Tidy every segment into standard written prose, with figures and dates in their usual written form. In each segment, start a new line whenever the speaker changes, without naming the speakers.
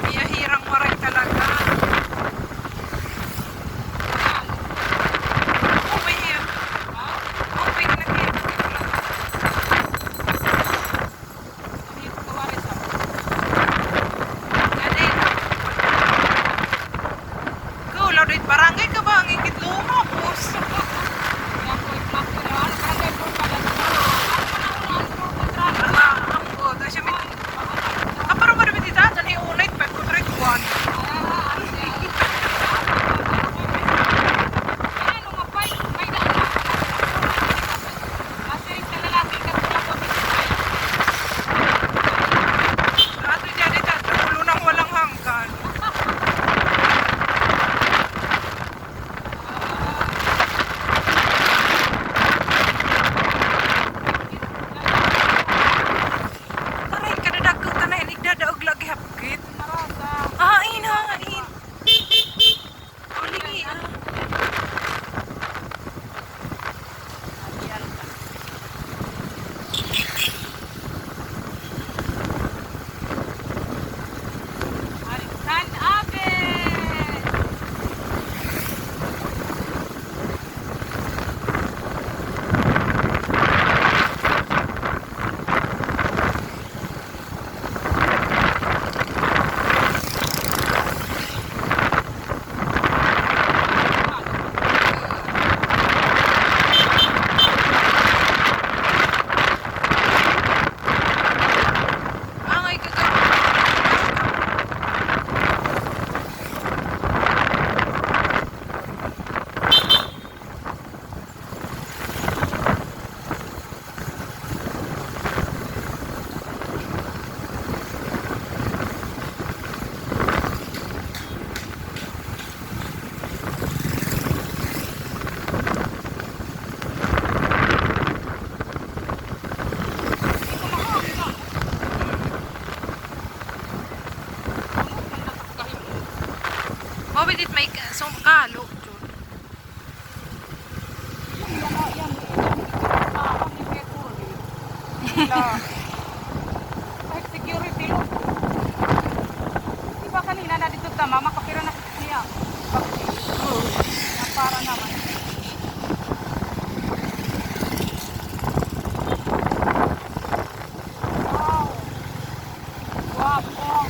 Biyahirang maray talaga. Open na kayo. Laurit barangay ka ba? Ang ingit lumapos. Pero marami dito, dali unay, pagkutrit one. Ato dyan ito, ulo nang walang hanggan. Mabidit may kalo. Security lo. Diba kanina na dito tama, makapira na niya. Para naman. Wow. Guwapo.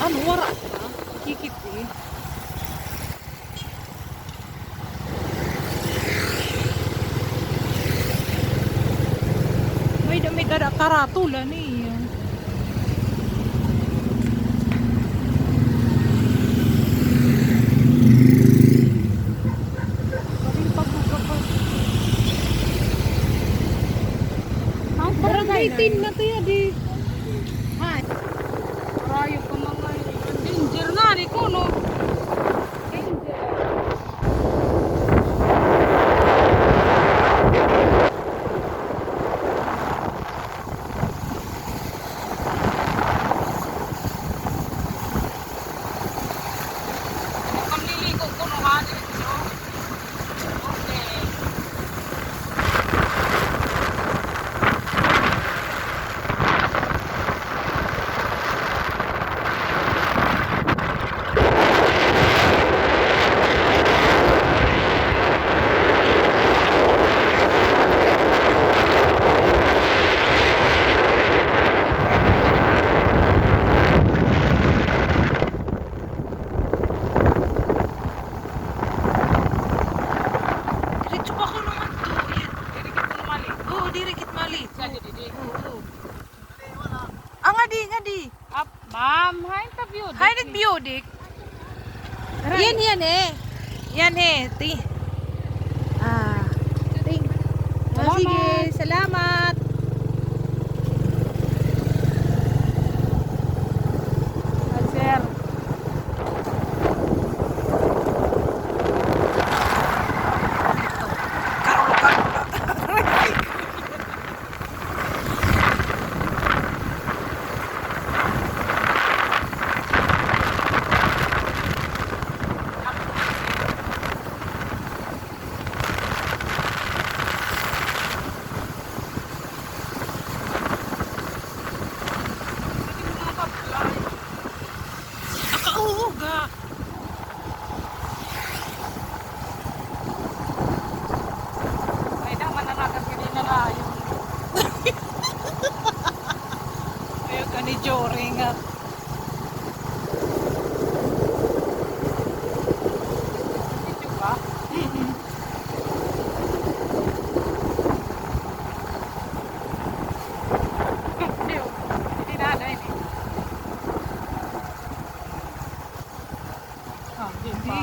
Ano, wara ka? Kikit eh. May karatula niya. Barangay 10 na to yan di. Hay. Rayo ka mga danger nga ni ko no. Danger. Kamliligo ko no ha dito. Okay. Ngadi. Ma'am, hi interview.
Hay, nag-biodik. Yan eh. Yan eh. Ah. Ting. Oh, sige, salamat.
Sir.
Akauga.
Ay, naman na nakapili na layo.
Ayaw ka ni Jory nga.
Ito ba? Hindi na na ini. Ah, di ba?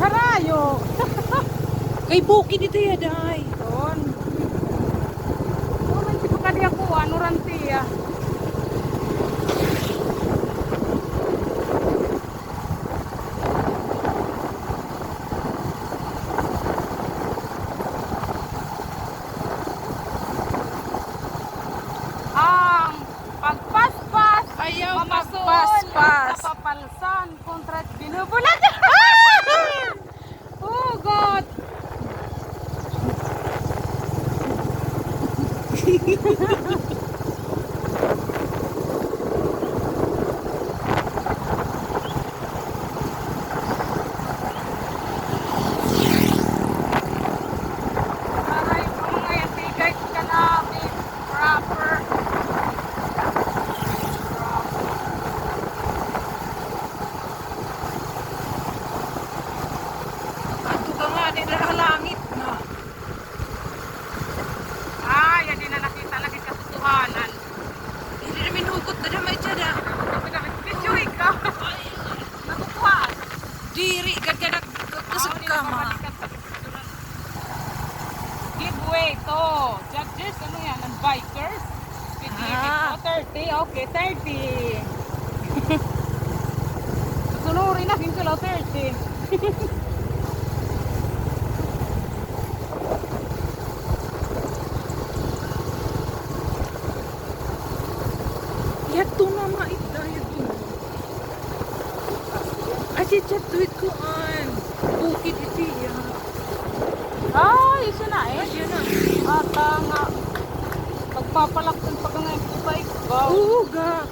Karayo.
Kay Buki dito ya, day.
Doon. Oh, nanti pa kadi ako, ano ranti ah. Ang pagpaspas,
Ayaw
mamasul,
magpaspas.
napapalsan, kontrat binubulat. Oh God! Aray ko mga yan, tigay ka namin. Proper.
Ato ka nga nila langit na.
Ah, yan din na nakita lagi katotohanan.
Hindi namin hugot na naman siya na.
Video ka. Nakukuhaan.
Diri ka ka nagkasag ka ma.
Giveaway to. Judges, ano yan? Ang bikers.
Ah.
30. Okay, 30. Sunurin na, kinkulaw 30.
Yato na maita yato. Asi chat tweet ko an. Bukid iti ya.
Ay, isa na eh.
Asya na.
Ata nga. Pagpapalaktan pa ka nga yung bike. Wow.
Oo ga.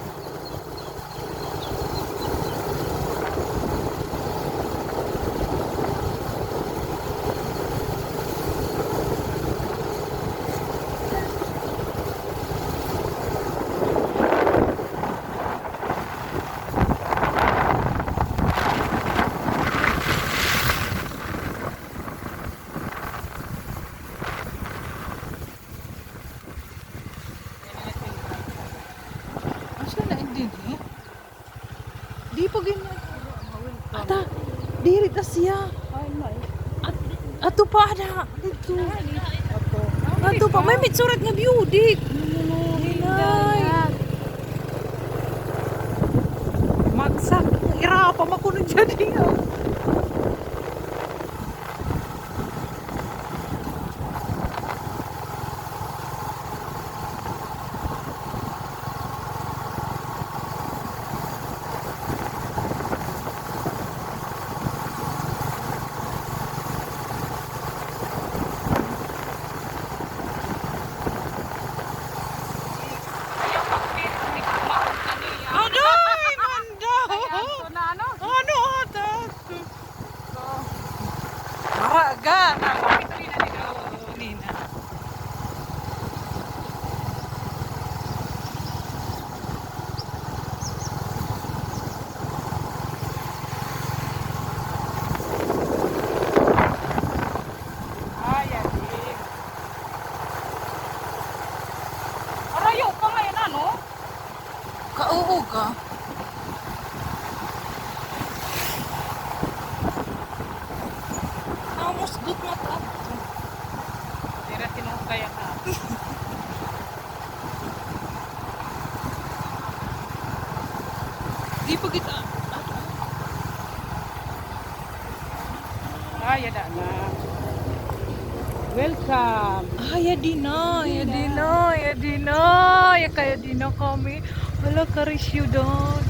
Asya na hindi ni. Di pa ganyan. Ata, diri ta siya.
Ay, may.
Ato pa ada. Dito. Ato pa may mitsurat nga beauty. Hinay. Magsak. Irapa makuno dyan niya.
Ayaw mag-fit. Hindi ko kumakot kanina.
Aday, manda.
Ayan, so na ano?
Ano ata? uga. Namusgot na to.
Tira tinukay ka.
Di pa kita.
Ay, ada na. Welcome.
Ya Dina, ya Dina, ya Dina. Ya kayak Dina kami. Wala karisyo doon.